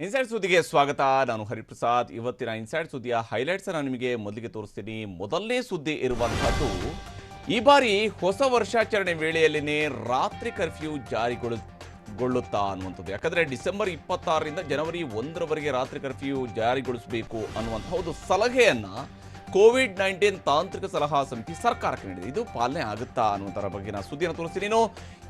Inside ಸುದ್ದಿಗೆ ಸ್ವಾಗತ. ನಾನು ಹರಿಪ್ರಸಾದ್. ಇವತ್ತಿನ ಇನ್ಸೈಡ್ ಸುದ್ದಿಯ ಹೈಲೈಟ್ಸ್ ನಾನು ನಿಮಗೆ ಮೊದಲಿಗೆ ತೋರಿಸ್ತೀನಿ. ಮೊದಲನೇ ಸುದ್ದಿ ಇರುವಂತಹದ್ದು, ಈ ಬಾರಿ ಹೊಸ ವರ್ಷಾಚರಣೆ ವೇಳೆಯಲ್ಲಿನೇ ರಾತ್ರಿ ಕರ್ಫ್ಯೂ ಜಾರಿಗೊಳ್ಳುತ್ತಾ ಅನ್ನುವಂಥದ್ದು. ಯಾಕಂದ್ರೆ ಡಿಸೆಂಬರ್ 26ರಿಂದ ಜನವರಿ 1ರವರೆಗೆ ರಾತ್ರಿ ಕರ್ಫ್ಯೂ ಜಾರಿಗೊಳಿಸಬೇಕು ಅನ್ನುವಂತಹ ಒಂದು ಸಲಹೆಯನ್ನ ಕೋವಿಡ್-19 ತಾಂತ್ರಿಕ ಸಲಹಾ ಸಮಿತಿ ಸರ್ಕಾರಕ್ಕೆ ನೀಡಿದೆ. ಇದು ಪಾಲನೆ ಆಗುತ್ತಾ ಅನ್ನುವಂಥರ ಬಗ್ಗೆ ನಾನು ಸುದ್ದಿಯನ್ನು ತೋರಿಸ್ತೀನಿ. ಇನ್ನು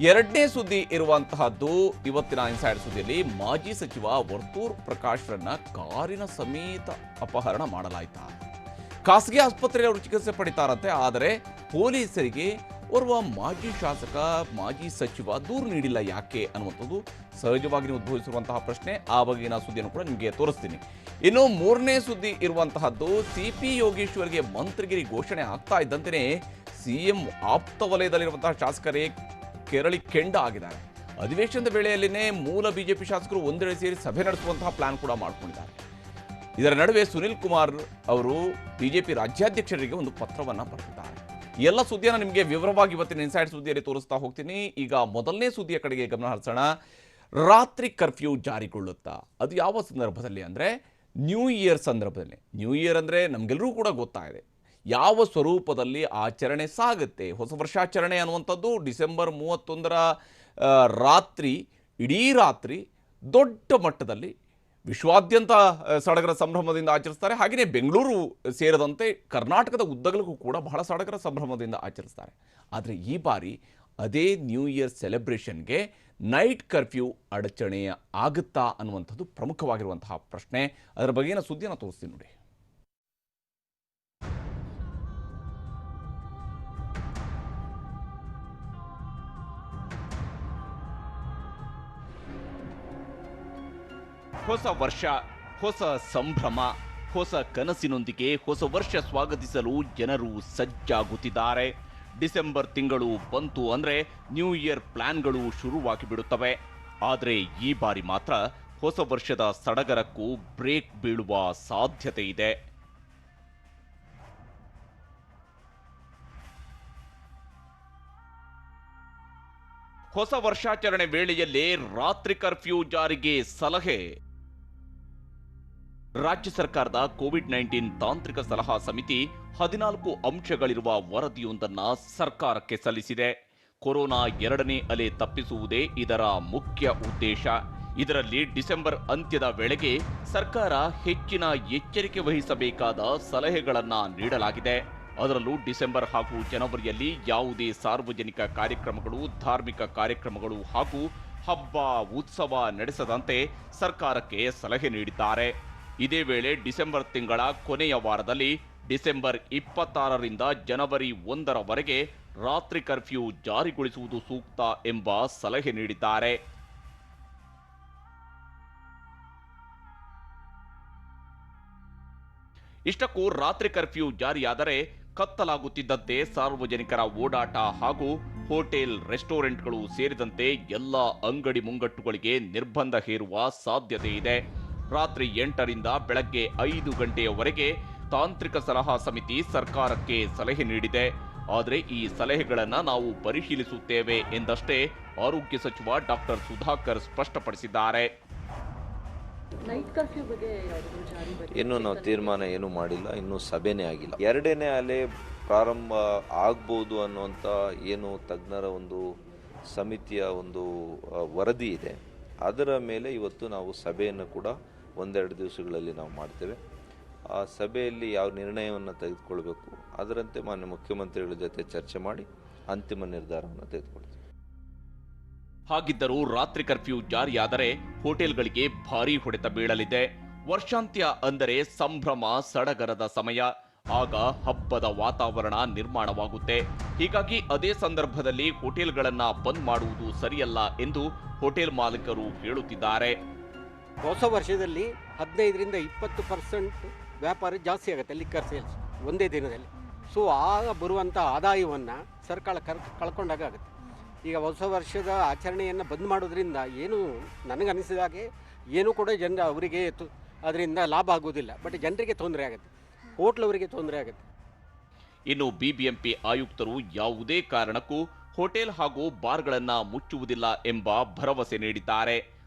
ಎರಡನೇ ಸುದ್ದಿ ಇರುವಂತಹದ್ದು, ಇವತ್ತಿನ ಇನ್ಸೈಡ್ ಸುದ್ದಿಯಲ್ಲಿ ಮಾಜಿ ಸಚಿವ ವರ್ತೂರ್ ಪ್ರಕಾಶ್ರನ್ನ ಕಾರಿನ ಸಮೇತ ಅಪಹರಣ ಮಾಡಲಾಯಿತಾ. ಖಾಸಗಿ ಆಸ್ಪತ್ರೆಯಲ್ಲಿ ಅವರು ಚಿಕಿತ್ಸೆ ಪಡಿತಾರಂತೆ. ಆದರೆ ಪೊಲೀಸರಿಗೆ ಓರ್ವ ಮಾಜಿ ಶಾಸಕ, ಮಾಜಿ ಸಚಿವ ದೂರು ನೀಡಿಲ್ಲ ಯಾಕೆ ಅನ್ನುವಂಥದ್ದು ಸಹಜವಾಗಿ ಉದ್ಭವಿಸಿರುವಂತಹ ಪ್ರಶ್ನೆ. ಆ ಬಗೆಗಿನ ಸುದ್ದಿಯನ್ನು ಕೂಡ ನಿಮಗೆ ತೋರಿಸ್ತೀನಿ. ಇನ್ನು ಮೂರನೇ ಸುದ್ದಿ ಇರುವಂತಹದ್ದು, ಸಿಪಿ ಯೋಗೇಶ್ವರ್ಗೆ ಮಂತ್ರಿಗಿರಿ ಘೋಷಣೆ ಆಗ್ತಾ ಇದ್ದಂತೆಯೇ ಸಿಎಂ ಆಪ್ತ ವಲಯದಲ್ಲಿರುವಂತಹ ಶಾಸಕರೇ ಕೆರಳಿ ಕೆಂಡ ಆಗಿದ್ದಾರೆ. ಅಧಿವೇಶನದ ವೇಳೆಯಲ್ಲಿನೇ ಮೂಲ ಬಿಜೆಪಿ ಶಾಸಕರು ಒಂದೆಡೆ ಸೇರಿ ಸಭೆ ನಡೆಸುವಂತಹ ಪ್ಲಾನ್ ಕೂಡ ಮಾಡಿಕೊಂಡಿದ್ದಾರೆ. ಇದರ ನಡುವೆ ಸುನಿಲ್ ಕುಮಾರ್ ಅವರು ಬಿಜೆಪಿ ರಾಜ್ಯಾಧ್ಯಕ್ಷರಿಗೆ ಒಂದು ಪತ್ರವನ್ನು ಬರೆದಿದ್ದಾರೆ. ಎಲ್ಲ ಸುದ್ದಿಯನ್ನು ನಿಮಗೆ ವಿವರವಾಗಿ ಇವತ್ತಿನ ಇನ್ಸೈಡ್ ಸುದ್ದಿಯಲ್ಲಿ ತೋರಿಸ್ತಾ ಹೋಗ್ತೀನಿ. ಈಗ ಮೊದಲನೇ ಸುದ್ದಿಯ ಕಡೆಗೆ ಗಮನ ಹರಿಸೋಣ. ರಾತ್ರಿ ಕರ್ಫ್ಯೂ ಜಾರಿಗೊಳ್ಳುತ್ತಾ, ಅದು ಯಾವ ಸಂದರ್ಭದಲ್ಲಿ ಅಂದರೆ ನ್ಯೂ ಇಯರ್ ಸಂದರ್ಭದಲ್ಲಿ. ನ್ಯೂ ಇಯರ್ ಅಂದರೆ ನಮಗೆಲ್ಲರೂ ಕೂಡ ಗೊತ್ತಾಗಿದೆ ಯಾವ ಸ್ವರೂಪದಲ್ಲಿ ಆಚರಣೆ ಸಾಗುತ್ತೆ. ಹೊಸ ವರ್ಷಾಚರಣೆ ಅನ್ನುವಂಥದ್ದು ಡಿಸೆಂಬರ್ 31ರ ರಾತ್ರಿ, ಇಡೀ ರಾತ್ರಿ ದೊಡ್ಡ ಮಟ್ಟದಲ್ಲಿ ವಿಶ್ವಾದ್ಯಂತ ಸಡಗರ ಸಂಭ್ರಮದಿಂದ ಆಚರಿಸ್ತಾರೆ. ಹಾಗೆಯೇ ಬೆಂಗಳೂರು ಸೇರಿದಂತೆ ಕರ್ನಾಟಕದ ಉದ್ದಗಲಕ್ಕೂ ಕೂಡ ಬಹಳ ಸಡಗರ ಸಂಭ್ರಮದಿಂದ ಆಚರಿಸ್ತಾರೆ. ಆದರೆ ಈ ಬಾರಿ ಅದೇ ನ್ಯೂ ಇಯರ್ ಸೆಲೆಬ್ರೇಷನ್ಗೆ ನೈಟ್ ಕರ್ಫ್ಯೂ ಅಡಚಣೆ ಆಗುತ್ತಾ ಅನ್ನುವಂಥದ್ದು ಪ್ರಮುಖವಾಗಿರುವಂತಹ ಪ್ರಶ್ನೆ. ಅದರ ಬಗೆಗಿನ ಸುದ್ದಿಯನ್ನು ತೋರಿಸ್ತೀನಿ ನೋಡಿ. ಹೊಸ ವರ್ಷ, ಹೊಸ ಸಂಭ್ರಮ, ಹೊಸ ಕನಸಿನೊಂದಿಗೆ ಹೊಸ ವರ್ಷ ಸ್ವಾಗತಿಸಲು ಜನರು ಸಜ್ಜಾಗುತ್ತಿದ್ದಾರೆ. ಡಿಸೆಂಬರ್ ತಿಂಗಳು ಬಂತು ಅಂದರೆ ನ್ಯೂ ಇಯರ್ ಪ್ಲಾನ್ಗಳು ಶುರುವಾಗಿ ಬಿಡುತ್ತವೆ. ಆದರೆ ಈ ಬಾರಿ ಮಾತ್ರ ಹೊಸ ವರ್ಷದ ಸಡಗರಕ್ಕೂ ಬ್ರೇಕ್ ಬೀಳುವ ಸಾಧ್ಯತೆ ಇದೆ. ಹೊಸ ವರ್ಷಾಚರಣೆ ವೇಳೆಯಲ್ಲೇ ರಾತ್ರಿ ಕರ್ಫ್ಯೂ ಜಾರಿಗೆ ಸಲಹೆ. ರಾಜ್ಯ ಸರ್ಕಾರದ ಕೋವಿಡ್-19 ತಾಂತ್ರಿಕ ಸಲಹಾ ಸಮಿತಿ 14 ಅಂಶಗಳಿರುವ ವರದಿಯೊಂದನ್ನ ಸರ್ಕಾರಕ್ಕೆ ಸಲ್ಲಿಸಿದೆ. ಕೊರೋನಾ 2ನೇ ಅಲೆ ತಪ್ಪಿಸುವುದೇ ಇದರ ಮುಖ್ಯ ಉದ್ದೇಶ. ಇದರಲ್ಲಿ ಡಿಸೆಂಬರ್ ಅಂತ್ಯದ ವೇಳೆಗೆ ಸರ್ಕಾರ ಹೆಚ್ಚಿನ ಎಚ್ಚರಿಕೆ ವಹಿಸಬೇಕಾದ ಸಲಹೆಗಳನ್ನ ನೀಡಲಾಗಿದೆ. ಅದರಲ್ಲೂ ಡಿಸೆಂಬರ್ ಹಾಗೂ ಜನವರಿಯಲ್ಲಿ ಯಾವುದೇ ಸಾರ್ವಜನಿಕ ಕಾರ್ಯಕ್ರಮಗಳು, ಧಾರ್ಮಿಕ ಕಾರ್ಯಕ್ರಮಗಳು ಹಾಗೂ ಹಬ್ಬ ಉತ್ಸವ ನಡೆಸದಂತೆ ಸರ್ಕಾರಕ್ಕೆ ಸಲಹೆ ನೀಡಿದ್ದಾರೆ. ಇದೇ ವೇಳೆ ಡಿಸೆಂಬರ್ ತಿಂಗಳ ಕೊನೆಯ ವಾರದಲ್ಲಿ ಡಿಸೆಂಬರ್ 26ರಿಂದ ಜನವರಿ 1ರವರೆಗೆ ರಾತ್ರಿ ಕರ್ಫ್ಯೂ ಜಾರಿಗೊಳಿಸುವುದು ಸೂಕ್ತ ಎಂಬ ಸಲಹೆ ನೀಡಿದ್ದಾರೆ. ಇಷ್ಟಕ್ಕೂ ರಾತ್ರಿ ಕರ್ಫ್ಯೂ ಜಾರಿಯಾದರೆ ಕತ್ತಲಾಗುತ್ತಿದ್ದಂತೆ ಸಾರ್ವಜನಿಕರ ಓಡಾಟ ಹಾಗೂ ಹೋಟೆಲ್, ರೆಸ್ಟೋರೆಂಟ್ಗಳು ಸೇರಿದಂತೆ ಎಲ್ಲ ಅಂಗಡಿ ಮುಂಗಟ್ಟುಗಳಿಗೆ ನಿರ್ಬಂಧ ಹೇರುವ ಸಾಧ್ಯತೆ ಇದೆ. ರಾತ್ರಿ 8ರಿಂದ ಬೆಳಗ್ಗೆ 5 ಗಂಟೆಯವರೆಗೆ ತಾಂತ್ರಿಕ ಸಲಹಾ ಸಮಿತಿ ಸರ್ಕಾರಕ್ಕೆ ಸಲಹೆ ನೀಡಿದೆ. ಆದರೆ ಈ ಸಲಹೆಗಳನ್ನು ನಾವು ಪರಿಶೀಲಿಸುತ್ತೇವೆ ಎಂದಷ್ಟೇ ಆರೋಗ್ಯ ಸಚಿವ ಡಾಕ್ಟರ್ ಸುಧಾಕರ್ ಸ್ಪಷ್ಟಪಡಿಸಿದ್ದಾರೆ. ಇನ್ನು ನಾವು ತೀರ್ಮಾನ ಏನು ಮಾಡಿಲ್ಲ, ಇನ್ನೂ ಸಭೆನೇ ಆಗಿಲ್ಲ. 2ನೇ ಅಲೆ ಪ್ರಾರಂಭ ಆಗ್ಬೋದು ಅನ್ನುವಂಥ ಏನು ತಜ್ಞರ ಒಂದು ಸಮಿತಿಯ ಒಂದು ವರದಿ ಇದೆ, ಅದರ ಮೇಲೆ ಇವತ್ತು ನಾವು ಸಭೆಯನ್ನು ಕೂಡ 1-2 ದಿವಸಗಳಲ್ಲಿ ನಾವು ಮಾಡ್ತೇವೆ. ಆ ಸಭೆಯಲ್ಲಿ ಯಾವ ನಿರ್ಣಯವನ್ನು ತೆಗೆದುಕೊಳ್ಬೇಕು ಅದರಂತೆ ಮಾನ್ಯ ಮುಖ್ಯಮಂತ್ರಿಗಳ ಜೊತೆ ಚರ್ಚೆ ಮಾಡಿ ಅಂತಿಮ ನಿರ್ಧಾರವನ್ನು ತೆಗೆದುಕೊಳ್ತೇವೆ. ಹಾಗಿದ್ದರೂ ರಾತ್ರಿ ಕರ್ಫ್ಯೂ ಜಾರಿಯಾದರೆ ಹೋಟೆಲ್ಗಳಿಗೆ ಭಾರೀ ಹೊಡೆತ ಬೀಳಲಿದೆ. ವರ್ಷಾಂತ್ಯ ಅಂದರೆ ಸಂಭ್ರಮ, ಸಡಗರದ ಸಮಯ. ಆಗ ಹಬ್ಬದ ವಾತಾವರಣ ನಿರ್ಮಾಣವಾಗುತ್ತೆ. ಹೀಗಾಗಿ ಅದೇ ಸಂದರ್ಭದಲ್ಲಿ ಹೋಟೆಲ್ಗಳನ್ನ ಬಂದ್ ಮಾಡುವುದು ಸರಿಯಲ್ಲ ಎಂದು ಹೋಟೆಲ್ ಮಾಲೀಕರು ಹೇಳುತ್ತಿದ್ದಾರೆ. ಹೊಸ ವರ್ಷದಲ್ಲಿ 15ರಿಂದ 20% ವ್ಯಾಪಾರ ಜಾಸ್ತಿ ಆಗುತ್ತೆ, ಲಿಕ್ಕರ್ ಸೇಲ್ಸ್ ಒಂದೇ ದಿನದಲ್ಲಿ. ಸೊ ಆಗ ಬರುವಂಥ ಆದಾಯವನ್ನು ಸರ್ಕಾರ ಕಳ್ಕೊಂಡಾಗ ಆಗುತ್ತೆ. ಈಗ ಹೊಸ ವರ್ಷದ ಆಚರಣೆಯನ್ನು ಬಂದ್ ಮಾಡೋದ್ರಿಂದ ಏನು ನನಗನಿಸಿದಾಗೆ ಏನೂ ಕೂಡ ಅವರಿಗೆ ಅದರಿಂದ ಲಾಭ ಆಗೋದಿಲ್ಲ, ಬಟ್ ಜನರಿಗೆ ತೊಂದರೆ ಆಗುತ್ತೆ, ಹೋಟ್ಲವರಿಗೆ ತೊಂದರೆ ಆಗುತ್ತೆ. ಇನ್ನು ಬಿಬಿಎಂಪಿ ಆಯುಕ್ತರು ಯಾವುದೇ ಕಾರಣಕ್ಕೂ ಹೋಟೆಲ್ ಹಾಗೂ ಬಾರ್ಗಳನ್ನು ಮುಚ್ಚುವುದಿಲ್ಲ ಎಂಬ ಭರವಸೆ ನೀಡಿದ್ದಾರೆ.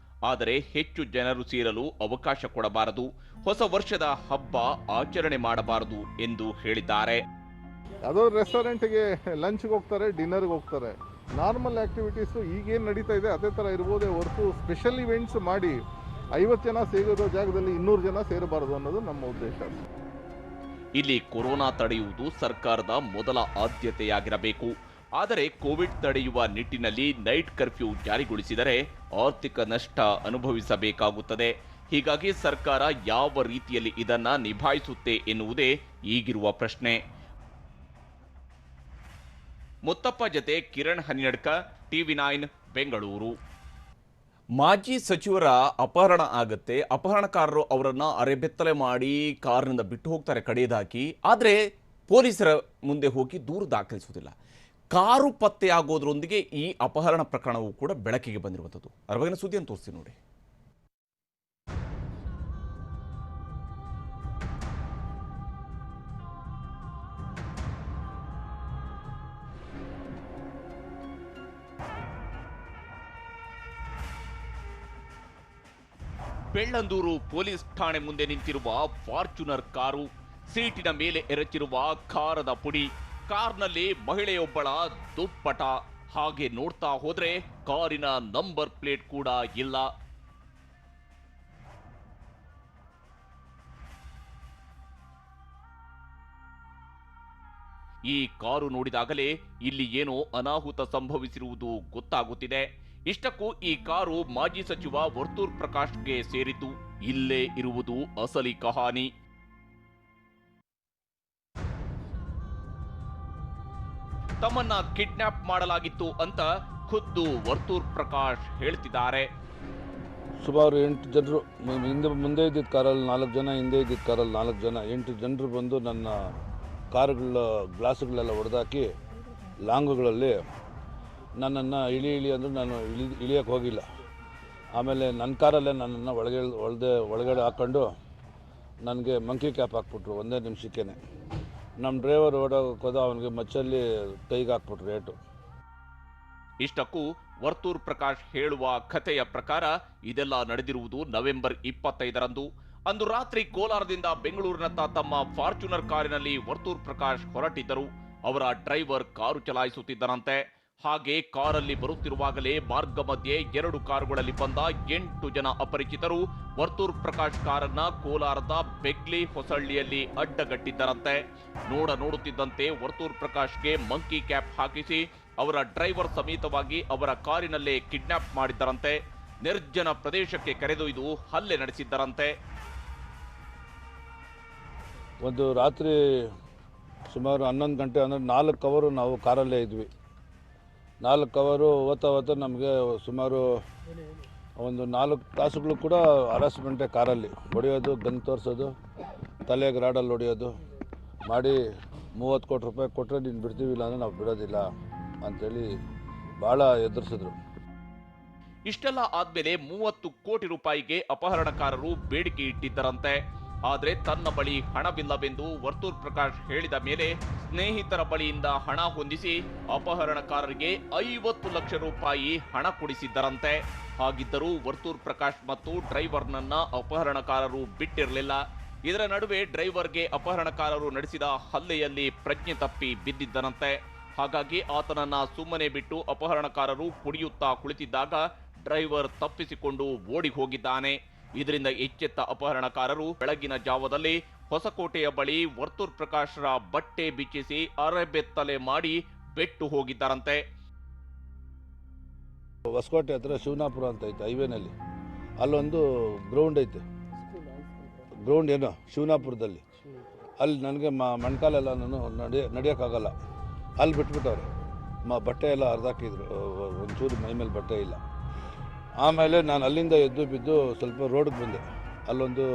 ಆದರೆ ಹೆಚ್ಚು ಜನರು ಸೇರಲು ಅವಕಾಶ ಕೊಡಬಾರದು, ಹೊಸ ವರ್ಷದ ಹಬ್ಬ ಆಚರಣೆ ಮಾಡಬಾರದು ಎಂದು ಹೇಳಿದ್ದಾರೆ. ಯಾವುದೋ ರೆಸ್ಟೋರೆಂಟ್ಗೆ ಲಂಚ್ಗೆ ಹೋಗ್ತಾರೆ, ಡಿನ್ನರ್ಗೆ ಹೋಗ್ತಾರೆ. ನಾರ್ಮಲ್ ಆ್ಯಕ್ಟಿವಿಟೀಸು ಈಗೇನು ನಡೀತಾ ಇದೆ ಅದೇ ಥರ ಇರ್ಬೋದೇ ಹೊರತು ಸ್ಪೆಷಲ್ ಇವೆಂಟ್ಸ್ ಮಾಡಿ 50 ಜನ ಸೇರಿರೋ ಜಾಗದಲ್ಲಿ 200 ಜನ ಸೇರಬಾರದು ಅನ್ನೋದು ನಮ್ಮ ಉದ್ದೇಶ. ಇಲ್ಲಿ ಕೊರೋನಾ ತಡೆಯುವುದು ಸರ್ಕಾರದ ಮೊದಲ ಆದ್ಯತೆಯಾಗಿರಬೇಕು. ಆದರೆ ಕೋವಿಡ್ ತಡೆಯುವ ನಿಟ್ಟಿನಲ್ಲಿ ನೈಟ್ ಕರ್ಫ್ಯೂ ಜಾರಿಗೊಳಿಸಿದರೆ ಆರ್ಥಿಕ ನಷ್ಟ ಅನುಭವಿಸಬೇಕಾಗುತ್ತದೆ. ಹೀಗಾಗಿ ಸರ್ಕಾರ ಯಾವ ರೀತಿಯಲ್ಲಿ ಇದನ್ನ ನಿಭಾಯಿಸುತ್ತೆ ಎನ್ನುವುದೇ ಈಗಿರುವ ಪ್ರಶ್ನೆ. ಮುತ್ತಪ್ಪ ಜತೆ ಕಿರಣ್ ಹನಿಯಡ್ಕ, TV9 ಬೆಂಗಳೂರು. ಮಾಜಿ ಸಚಿವರ ಅಪಹರಣ ಆಗತ್ತೆ. ಅಪಹರಣಕಾರರು ಅವರನ್ನ ಅರೆಬೆತ್ತಲೆ ಮಾಡಿ ಕಾರಿನಿಂದ ಬಿಟ್ಟು ಹೋಗ್ತಾರೆ ಕಡೆಯದಾಕಿ. ಆದರೆ ಪೊಲೀಸರ ಮುಂದೆ ಹೋಗಿ ದೂರು ದಾಖಲಿಸುವುದಿಲ್ಲ. ಕಾರು ಪತ್ತೆಯಾಗೋದ್ರೊಂದಿಗೆ ಈ ಅಪಹರಣ ಪ್ರಕರಣವೂ ಕೂಡ ಬೆಳಕಿಗೆ ಬಂದಿರುವಂಥದ್ದು. ಅದರ ಬಗೆಗಿನ ಸುದ್ದಿಯನ್ನು ತೋರಿಸ್ತೀನಿ ನೋಡಿ. ಬೆಳ್ಳಂದೂರು ಪೊಲೀಸ್ ಠಾಣೆ ಮುಂದೆ ನಿಂತಿರುವ ಫಾರ್ಚುನರ್ ಕಾರು, ಸೀಟಿನ ಮೇಲೆ ಎರಚಿರುವ ಖಾರದ ಪುಡಿ, ಕಾರ್ನಲ್ಲಿ ಮಹಿಳೆಯೊಬ್ಬಳ ದುಪ್ಪಟ. ಹಾಗೆ ನೋಡ್ತಾ ಹೋದ್ರೆ ಕಾರಿನ ನಂಬರ್ ಪ್ಲೇಟ್ ಕೂಡ ಇಲ್ಲ. ಈ ಕಾರು ನೋಡಿದಾಗಲೇ ಇಲ್ಲಿ ಏನೋ ಅನಾಹುತ ಸಂಭವಿಸಿರುವುದು ಗೊತ್ತಾಗುತ್ತಿದೆ. ಇಷ್ಟಕ್ಕೂ ಈ ಕಾರು ಮಾಜಿ ಸಚಿವ ವರ್ತೂರ್ ಪ್ರಕಾಶ್ಗೆ ಸೇರಿದ್ದು. ಇಲ್ಲೇ ಇರುವುದು ಅಸಲಿ ಕಹಾನಿ. ತಮ್ಮನ್ನ ಕಿಡ್ನಾಪ್ ಮಾಡಲಾಗಿತ್ತು ಅಂತ ಖುದ್ದು ವರ್ತೂರ್ ಪ್ರಕಾಶ್ ಹೇಳ್ತಿದ್ದಾರೆ. ಸುಮಾರು 8 ಜನರು ಮುಂದೆ ಇದ್ದಿದ್ದ ಕಾರಲ್ಲಿ 4 ಜನ, ಹಿಂದೆ ಇದ್ದಿದ್ದ ಕಾರಲ್ಲಿ 4 ಜನ, 8 ಜನರು ಬಂದು ನನ್ನ ಕಾರುಗಳ ಗ್ಲಾಸುಗಳೆಲ್ಲ ಒಡೆದಾಕಿ ಲಾಂಗುಗಳಲ್ಲಿ ನನ್ನನ್ನು ಇಳಿ ಅಂದರೂ ನಾನು ಇಳಿಯೋಕ್ಕೆ ಹೋಗಿಲ್ಲ. ಆಮೇಲೆ ನನ್ನ ಕಾರಲ್ಲೇ ನನ್ನನ್ನು ಒಳಗಡೆ ಹಾಕ್ಕೊಂಡು ನನಗೆ ಮಂಕಿ ಕ್ಯಾಪ್ ಹಾಕ್ಬಿಟ್ರು ಒಂದೇ ನಿಮಿಷಕ್ಕೇ. ನಮ್ಮ ಡ್ರೈವರ್ ಓಡೋಕ್ಕೆ ಹೋದ, ಅವನಿಗೆ ಮಚ್ಚಲ್ಲಿ ಕೈಗೆ ಹಾಕ್ಬಿಟ್ರು ಏಟು. ಇಷ್ಟಕ್ಕೂ ವರ್ತೂರ್ ಪ್ರಕಾಶ್ ಹೇಳುವ ಕಥೆಯ ಪ್ರಕಾರ ಇದೆಲ್ಲ ನಡೆದಿರುವುದು ನವೆಂಬರ್ 25ರಂದು. ಅಂದು ರಾತ್ರಿ ಕೋಲಾರದಿಂದ ಬೆಂಗಳೂರಿನತ್ತ ತಮ್ಮ ಫಾರ್ಚುನರ್ ಕಾರಿನಲ್ಲಿ ವರ್ತೂರ್ ಪ್ರಕಾಶ್ ಹೊರಟಿದ್ದರು. ಅವರ ಡ್ರೈವರ್ ಕಾರು ಚಲಾಯಿಸುತ್ತಿದ್ದರಂತೆ. ಹಾಗೆ ಕಾರಲ್ಲಿ ಬರುತ್ತಿರುವಾಗಲೇ ಮಾರ್ಗ ಮಧ್ಯೆ 2 ಕಾರುಗಳಲ್ಲಿ ಬಂದ 8 ಜನ ಅಪರಿಚಿತರು ವರ್ತೂರ್ ಪ್ರಕಾಶ್ ಕಾರನ್ನ ಕೋಲಾರದ ಬೆಗ್ಲಿ ಹೊಸಳ್ಳಿಯಲ್ಲಿ ಅಡ್ಡಗಟ್ಟಿದ್ದರಂತೆ. ನೋಡುತ್ತಿದ್ದಂತೆ ವರ್ತೂರ್ ಪ್ರಕಾಶ್ಗೆ ಮಂಕಿ ಕ್ಯಾಪ್ ಹಾಕಿಸಿ ಅವರ ಡ್ರೈವರ್ ಸಮೇತವಾಗಿ ಅವರ ಕಾರಿನಲ್ಲೇ ಕಿಡ್ನಾಪ್ ಮಾಡಿದ್ದರಂತೆ. ನಿರ್ಜನ ಪ್ರದೇಶಕ್ಕೆ ಕರೆದೊಯ್ದು ಹಲ್ಲೆ ನಡೆಸಿದ್ದರಂತೆ. ಒಂದು ರಾತ್ರಿ ಸುಮಾರು 11 ಗಂಟೆ ಅಂದರೆ 4 ಅವರು ನಾವು ಕಾರಲ್ಲೇ ಇದ್ವಿ. 4 ಅವರು ಓದ್ತಾ ನಮಗೆ ಸುಮಾರು ಒಂದು 4 ತಾಸುಗಳು ಕೂಡ ಹರಾಸ್ಮೆಂಟೇ ಕಾರಲ್ಲಿ ಹೊಡೆಯೋದು, ಗನ್ ತೋರಿಸೋದು, ತಲೆಗೆ ರಾಡಲ್ಲಿ ಹೊಡೆಯೋದು ಮಾಡಿ 30 ಕೋಟಿ ರೂಪಾಯಿ ಕೊಟ್ಟರೆ ನೀನು ಬಿಡ್ತೀವಿ, ಇಲ್ಲ ಅಂದರೆ ನಾವು ಬಿಡೋದಿಲ್ಲ ಅಂಥೇಳಿ ಭಾಳ ಎದುರಿಸಿದ್ರು. ಇಷ್ಟೆಲ್ಲ ಆದ್ಮೇಲೆ 30 ಕೋಟಿ ರೂಪಾಯಿಗೆ ಅಪಹರಣಕಾರರು ಬೇಡಿಕೆ ಇಟ್ಟಿದ್ದರಂತೆ. ಆದರೆ ತನ್ನ ಬಳಿ ಹಣವಿಲ್ಲವೆಂದು ವರ್ತೂರ್ ಪ್ರಕಾಶ್ ಹೇಳಿದ ಮೇಲೆ ಸ್ನೇಹಿತರ ಬಳಿಯಿಂದ ಹಣ ಹೊಂದಿಸಿ ಅಪಹರಣಕಾರರಿಗೆ 50 ಲಕ್ಷ ರೂಪಾಯಿ ಹಣ ಕೊಡಿಸಿದ್ದರಂತೆ. ಹಾಗಿದ್ದರೂ ವರ್ತೂರ್ ಪ್ರಕಾಶ್ ಮತ್ತು ಡ್ರೈವರ್ನನ್ನ ಅಪಹರಣಕಾರರು ಬಿಟ್ಟಿರಲಿಲ್ಲ. ಇದರ ನಡುವೆ ಡ್ರೈವರ್ಗೆ ಅಪಹರಣಕಾರರು ನಡೆಸಿದ ಹಲ್ಲೆಯಲ್ಲಿ ಪ್ರಜ್ಞೆ ತಪ್ಪಿ ಬಿದ್ದಿದ್ದನಂತೆ. ಹಾಗಾಗಿ ಆತನನ್ನ ಸುಮ್ಮನೆ ಬಿಟ್ಟು ಅಪಹರಣಕಾರರು ಕುಡಿಯುತ್ತಾ ಕುಳಿತಿದ್ದಾಗ ಡ್ರೈವರ್ ತಪ್ಪಿಸಿಕೊಂಡು ಓಡಿ ಹೋಗಿದ್ದಾನೆ. ಇದರಿಂದ ಎಚ್ಚೆತ್ತ ಅಪಹರಣಕಾರರು ಬೆಳಗಿನ ಜಾವದಲ್ಲಿ ಹೊಸಕೋಟೆಯ ಬಳಿ ವರ್ತೂರ್ ಪ್ರಕಾಶ್ರ ಬಟ್ಟೆ ಬಿಚ್ಚಿಸಿ ಅರೆಬೆತ್ತಲೆ ಮಾಡಿ ಬೆಟ್ಟು ಹೋಗಿದ್ದಾರಂತೆ. ಹೊಸಕೋಟೆ ಹತ್ರ ಶಿವನಾಪುರ ಅಂತ ಐತೆ ಹೈವೇನಲ್ಲಿ, ಅಲ್ಲೊಂದು ಗ್ರೌಂಡ್ ಐತೆ. ಗ್ರೌಂಡ್ ಏನೋ ಶಿವನಾಪುರದಲ್ಲಿ, ಅಲ್ಲಿ ನನಗೆ ಮೊಣಕಾಲೆಲ್ಲ ನಾನು ನಡೆಯೋಕ್ಕಾಗಲ್ಲ. ಅಲ್ಲಿ ಬಿಟ್ಬಿಟ್ಟವ್ರೆ. ಬಟ್ಟೆ ಎಲ್ಲ ಹರಿದಾಕಿದ್ರು, ಒಂಚೂರು ಮೈ ಮೇಲೆ ಬಟ್ಟೆ ಇಲ್ಲ. ಆಮೇಲೆ ನಾನು ಅಲ್ಲಿಂದ ಎದ್ದು ಬಿದ್ದು ಸ್ವಲ್ಪ ರೋಡಿಗೆ ಬಂದೆ. ಅಲ್ಲೊಂದು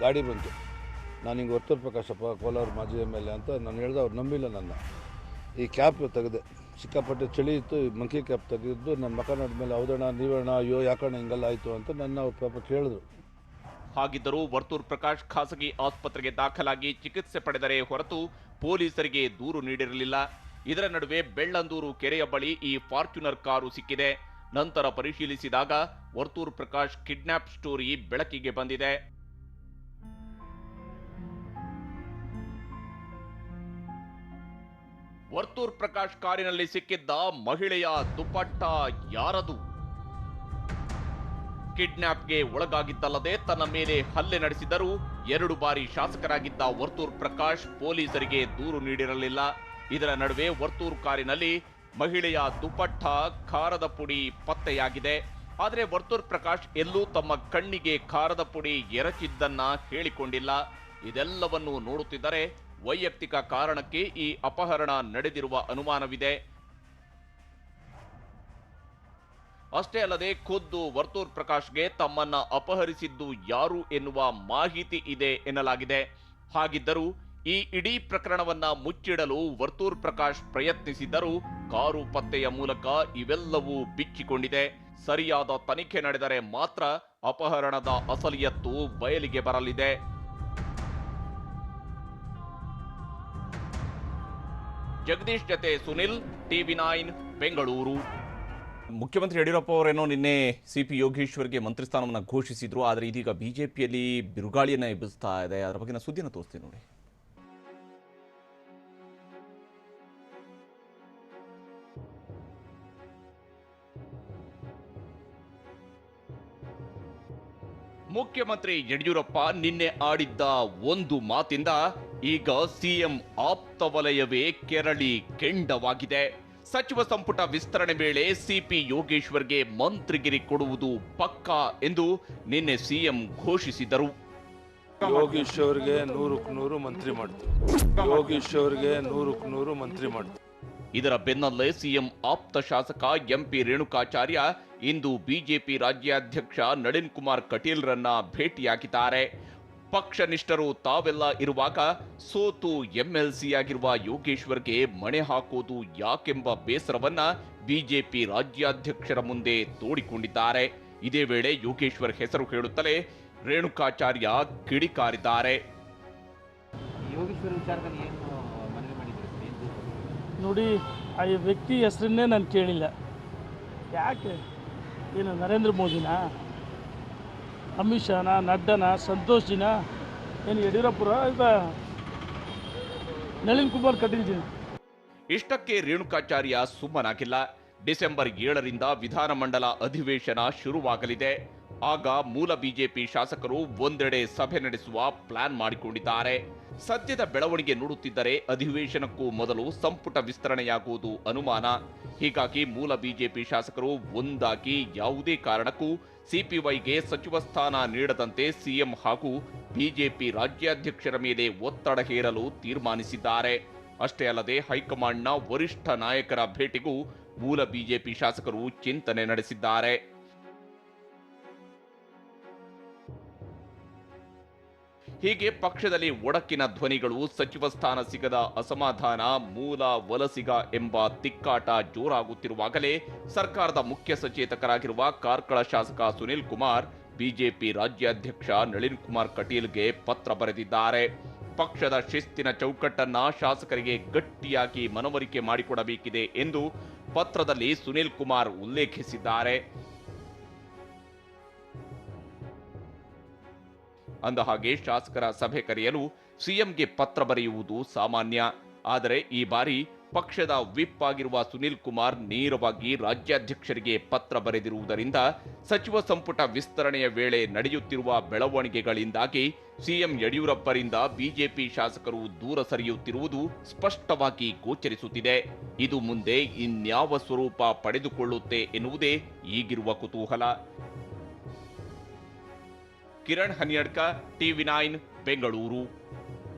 ಗಾಡಿ ಬಂತು. ನಾನು ಹಿಂಗೆ ವರ್ತೂರ್ ಪ್ರಕಾಶಪ್ಪ ಕೋಲಾರ ಮಾಜಿ MLA ಅಂತ ನಾನು ಹೇಳ್ದೆ. ಅವ್ರು ನಂಬಿಲ್ಲ ನನ್ನ. ಈ ಕ್ಯಾಪ್ ತೆಗೆದೆ, ಸಿಕ್ಕಾಪಟ್ಟೆ ಚಳಿ ಇತ್ತು. ಮಂಕಿ ಕ್ಯಾಪ್ ತೆಗೆದು ನನ್ನ ಮಕ ನೋಡಿದ್ಮೇಲೆ ಹೌದಣ್ಣ ನೀವಣ್ಣ, ಅಯ್ಯೋ ಯಾಕಣ್ಣ ಹಿಂಗೆಲ್ಲ ಆಯಿತು ಅಂತ ನನ್ನ ಅವ್ರ ಪಾಪ ಕೇಳಿದ್ರು. ಹಾಗಿದ್ದರೂ ವರ್ತೂರ್ ಪ್ರಕಾಶ್ ಖಾಸಗಿ ಆಸ್ಪತ್ರೆಗೆ ದಾಖಲಾಗಿ ಚಿಕಿತ್ಸೆ ಪಡೆದರೆ ಹೊರತು ಪೊಲೀಸರಿಗೆ ದೂರು ನೀಡಿರಲಿಲ್ಲ. ಇದರ ನಡುವೆ ಬೆಳ್ಳಂದೂರು ಕೆರೆಯ ಬಳಿ ಈ ಫಾರ್ಚುನರ್ ಕಾರು ಸಿಕ್ಕಿದೆ. ನಂತರ ಪರಿಶೀಲಿಸಿದಾಗ ವರ್ತೂರ್ ಪ್ರಕಾಶ್ ಕಿಡ್ನಾಪ್ ಸ್ಟೋರಿ ಬೆಳಕಿಗೆ ಬಂದಿದೆ. ವರ್ತೂರ್ ಪ್ರಕಾಶ್ ಕಾರಿನಲ್ಲಿ ಸಿಕ್ಕಿದ್ದ ಮಹಿಳೆಯ ದುಪಟ್ಟ ಯಾರದು? ಕಿಡ್ನಾಪ್ಗೆ ಒಳಗಾಗಿದ್ದಲ್ಲದೆ ತನ್ನ ಮೇಲೆ ಹಲ್ಲೆ ನಡೆಸಿದರೂ 2 ಬಾರಿ ಶಾಸಕರಾಗಿದ್ದ ವರ್ತೂರ್ ಪ್ರಕಾಶ್ ಪೊಲೀಸರಿಗೆ ದೂರು ನೀಡಿರಲಿಲ್ಲ. ಇದರ ನಡುವೆ ವರ್ತೂರ್ ಕಾರಿನಲ್ಲಿ ಮಹಿಳೆಯ ದುಪಟ್ಟ, ಖಾರದ ಪುಡಿ ಪತ್ತೆಯಾಗಿದೆ. ಆದರೆ ವರ್ತೂರ್ ಪ್ರಕಾಶ್ ಎಲ್ಲೂ ತಮ್ಮ ಕಣ್ಣಿಗೆ ಖಾರದ ಪುಡಿ ಎರಚಿದ್ದನ್ನ ಹೇಳಿಕೊಂಡಿಲ್ಲ. ಇದೆಲ್ಲವನ್ನೂ ನೋಡುತ್ತಿದ್ದರೆ ವೈಯಕ್ತಿಕ ಕಾರಣಕ್ಕೆ ಈ ಅಪಹರಣ ನಡೆದಿರುವ ಅನುಮಾನವಿದೆ. ಅಷ್ಟೇ ಅಲ್ಲದೆ ಖುದ್ದು ವರ್ತೂರ್ ಪ್ರಕಾಶ್ಗೆ ತಮ್ಮನ್ನ ಅಪಹರಿಸಿದ್ದು ಯಾರು ಎನ್ನುವ ಮಾಹಿತಿ ಇದೆ ಎನ್ನಲಾಗಿದೆ. ಹಾಗಿದ್ದರೂ ಈ ಇಡೀ ಪ್ರಕರಣವನ್ನ ಮುಚ್ಚಿಡಲು ವರ್ತೂರ್ ಪ್ರಕಾಶ್ ಪ್ರಯತ್ನಿಸಿದ್ದರೂ ಕಾರು ಪತ್ತೆಯ ಮೂಲಕ ಇವೆಲ್ಲವೂ ಬಿಚ್ಚಿಕೊಂಡಿದೆ. ಸರಿಯಾದ ತನಿಖೆ ನಡೆದರೆ ಮಾತ್ರ ಅಪಹರಣದ ಅಸಲಿಯತ್ತು ಬಯಲಿಗೆ ಬರಲಿದೆ. ಜಗದೀಶ್ ಜತೆ ಸುನಿಲ್, TV9 ಬೆಂಗಳೂರು. ಮುಖ್ಯಮಂತ್ರಿ ಯಡಿಯೂರಪ್ಪ ಅವರೇನೋ ನಿನ್ನೆ ಸಿಪಿ ಯೋಗೇಶ್ವರ್ಗೆ ಮಂತ್ರಿ ಸ್ಥಾನವನ್ನು ಘೋಷಿಸಿದ್ರು. ಆದರೆ ಇದೀಗ ಬಿಜೆಪಿಯಲ್ಲಿ ಬಿರುಗಾಳಿಯನ್ನ ಎಬ್ಬಿಸ್ತಾ ಇದೆ. ಅದರ ಬಗ್ಗೆ ಸುದ್ದಿನ ತೋರಿಸ್ತೀನಿ ನೋಡಿ. ಮುಖ್ಯಮಂತ್ರಿ ಯಡಿಯೂರಪ್ಪ ನಿನ್ನೆ ಆಡಿದ್ದ ಒಂದು ಮಾತಿಂದ ಈಗ ಸಿಎಂ ಆಪ್ತ ವಲಯವೇ ಕೆರಳಿ ಕೆಂಡವಾಗಿದೆ. ಸಚಿವ ಸಂಪುಟ ವಿಸ್ತರಣೆ ವೇಳೆ ಸಿಪಿ ಯೋಗೇಶ್ವರ್ಗೆ ಮಂತ್ರಿಗಿರಿ ಕೊಡುವುದು ಪಕ್ಕಾ ಎಂದು ನಿನ್ನೆ ಸಿಎಂ ಘೋಷಿಸಿದರು. ಯೋಗೇಶ್ವರ್ಗೆ 100ಕ್ಕೆ 100 ಮಂತ್ರಿ ಮಾಡ್ತೀವಿ. ಯೋಗೇಶ್ವರ್ಗೆ 100ಕ್ಕೆ 100 ಮಂತ್ರಿ ಮಾಡ್ತೀವಿ. ಇದರ ಬೆನ್ನಲ್ಲೇ ಸಿಎಂ ಆಪ್ತ ಶಾಸಕ ಎಂಪಿ ರೇಣುಕಾಚಾರ್ಯ ಇಂದು ಬಿಜೆಪಿ ರಾಜ್ಯಾಧ್ಯಕ್ಷ ನಳಿನ್ ಕುಮಾರ್ ಕಟೀಲ್ರನ್ನ ಭೇಟಿಯಾಗಿದ್ದಾರೆ. ಪಕ್ಷನಿಷ್ಠರು ತಾವೆಲ್ಲ ಇರುವಾಗ ಸೋತು ಎಂಎಲ್ಸಿ ಆಗಿರುವ ಯೋಗೇಶ್ವರ್ಗೆ ಮಣೆ ಹಾಕೋದು ಯಾಕೆಂಬ ಬೇಸರವನ್ನ ಬಿಜೆಪಿ ರಾಜ್ಯಾಧ್ಯಕ್ಷರ ಮುಂದೆ ತೋಡಿಕೊಂಡಿದ್ದಾರೆ. ಇದೇ ವೇಳೆ ಯೋಗೇಶ್ವರ್ ಹೆಸರು ಹೇಳುತ್ತಲೇ ರೇಣುಕಾಚಾರ್ಯ ಕಿಡಿಕಾರಿದ್ದಾರೆ. ನೋಡಿ, ಆ ವ್ಯಕ್ತಿ ಹೆಸರನ್ನೇ ನಾನು ಕೇಳಿಲ್ಲ. ಯಾಕೆ? ಏನು ನರೇಂದ್ರ ಮೋದಿನ, ಅಮಿತ್ ಶಾನ, ನಡ್ಡನ, ಸಂತೋಷಿನ, ಏನು ಯಡಿಯೂರಪ್ಪರ, ನಳಿನ್ ಕುಮಾರ್ ಕಟೀಲ್ ಜಿ? ಇಷ್ಟಕ್ಕೆ ರೇಣುಕಾಚಾರ್ಯ ಸುಮ್ಮನಾಗಿಲ್ಲ. ಡಿಸೆಂಬರ್ 7ರಿಂದ ವಿಧಾನಮಂಡಲ ಅಧಿವೇಶನ ಶುರುವಾಗಲಿದೆ. ಆಗ ಮೂಲ ಬಿಜೆಪಿ ಶಾಸಕರು ಒಂದೆಡೆ ಸಭೆ ನಡೆಸುವ ಪ್ಲಾನ್ ಮಾಡಿಕೊಂಡಿದ್ದಾರೆ. ಸದ್ಯದ ಬೆಳವಣಿಗೆ ನೋಡುತ್ತಿದ್ದರೆ ಅಧಿವೇಶನಕ್ಕೂ ಮೊದಲು ಸಂಪುಟ ವಿಸ್ತರಣೆಯಾಗುವುದು ಅನುಮಾನ. ಹೀಗಾಗಿ ಮೂಲ ಬಿಜೆಪಿ ಶಾಸಕರು ಒಂದಾಗಿ ಯಾವುದೇ ಕಾರಣಕ್ಕೂ ಸಿಪಿವೈಗೆ ಸಚಿವ ಸ್ಥಾನ ನೀಡದಂತೆ ಸಿಎಂ ಹಾಗೂ ಬಿಜೆಪಿ ರಾಜ್ಯಾಧ್ಯಕ್ಷರ ಮೇಲೆ ಒತ್ತಡ ಹೇರಲು ತೀರ್ಮಾನಿಸಿದ್ದಾರೆ. ಅಷ್ಟೇ ಅಲ್ಲದೆ ಹೈಕಮಾಂಡ್ನ ವರಿಷ್ಠ ನಾಯಕರ ಭೇಟಿಗೂ ಮೂಲ ಬಿಜೆಪಿ ಶಾಸಕರು ಚಿಂತನೆ ನಡೆಸಿದ್ದಾರೆ. ಹೀಗೆ ಪಕ್ಷದಲ್ಲಿ ಒಡಕಿನ ಧ್ವನಿಗಳು, ಸಚಿವ ಸ್ಥಾನ ಸಿಗದ ಅಸಮಾಧಾನ, ಮೂಲ ವಲಸಿಗ ಎಂಬ ತಿಕ್ಕಾಟ ಜೋರಾಗುತ್ತಿರುವಾಗಲೇ ಸರ್ಕಾರದ ಮುಖ್ಯ ಸಚೇತಕರಾಗಿರುವ ಕಾರ್ಕಳ ಶಾಸಕ ಸುನಿಲ್ ಕುಮಾರ್ ಬಿಜೆಪಿ ರಾಜ್ಯಾಧ್ಯಕ್ಷ ನಳಿನ್ ಕುಮಾರ್ ಕಟೀಲ್ಗೆ ಪತ್ರ ಬರೆದಿದ್ದಾರೆ. ಪಕ್ಷದ ಶಿಸ್ತಿನ ಚೌಕಟ್ಟನ್ನ ಶಾಸಕರಿಗೆ ಗಟ್ಟಿಯಾಗಿ ಮನವರಿಕೆ ಮಾಡಿಕೊಡಬೇಕಿದೆ ಎಂದು ಪತ್ರದಲ್ಲಿ ಸುನಿಲ್ ಕುಮಾರ್ ಉಲ್ಲೇಖಿಸಿದ್ದಾರೆ. ಅಂದಹಾಗೆ ಶಾಸಕರ ಸಭೆ ಕರೆಯಲು ಸಿಎಂಗೆ ಪತ್ರ ಬರೆಯುವುದು ಸಾಮಾನ್ಯ. ಆದರೆ ಈ ಬಾರಿ ಪಕ್ಷದ ವಿಪ್ ಆಗಿರುವ ಸುನಿಲ್ ಕುಮಾರ್ ನೇರವಾಗಿ ರಾಜ್ಯಾಧ್ಯಕ್ಷರಿಗೆ ಪತ್ರ ಬರೆದಿರುವುದರಿಂದ ಸಚಿವ ಸಂಪುಟ ವಿಸ್ತರಣೆಯ ವೇಳೆ ನಡೆಯುತ್ತಿರುವ ಬೆಳವಣಿಗೆಗಳಿಂದಾಗಿ ಸಿಎಂ ಯಡಿಯೂರಪ್ಪರಿಂದ ಬಿಜೆಪಿ ಶಾಸಕರು ದೂರ ಸರಿಯುತ್ತಿರುವುದು ಸ್ಪಷ್ಟವಾಗಿ ಗೋಚರಿಸುತ್ತಿದೆ. ಇದು ಮುಂದೆ ಇನ್ಯಾವ ಸ್ವರೂಪ ಪಡೆದುಕೊಳ್ಳುತ್ತೆ ಎನ್ನುವುದೇ ಈಗಿರುವ ಕುತೂಹಲ. ಕಿರಣ್ ಹನಿಯಡ್ಕ, TV9 ಬೆಂಗಳೂರು.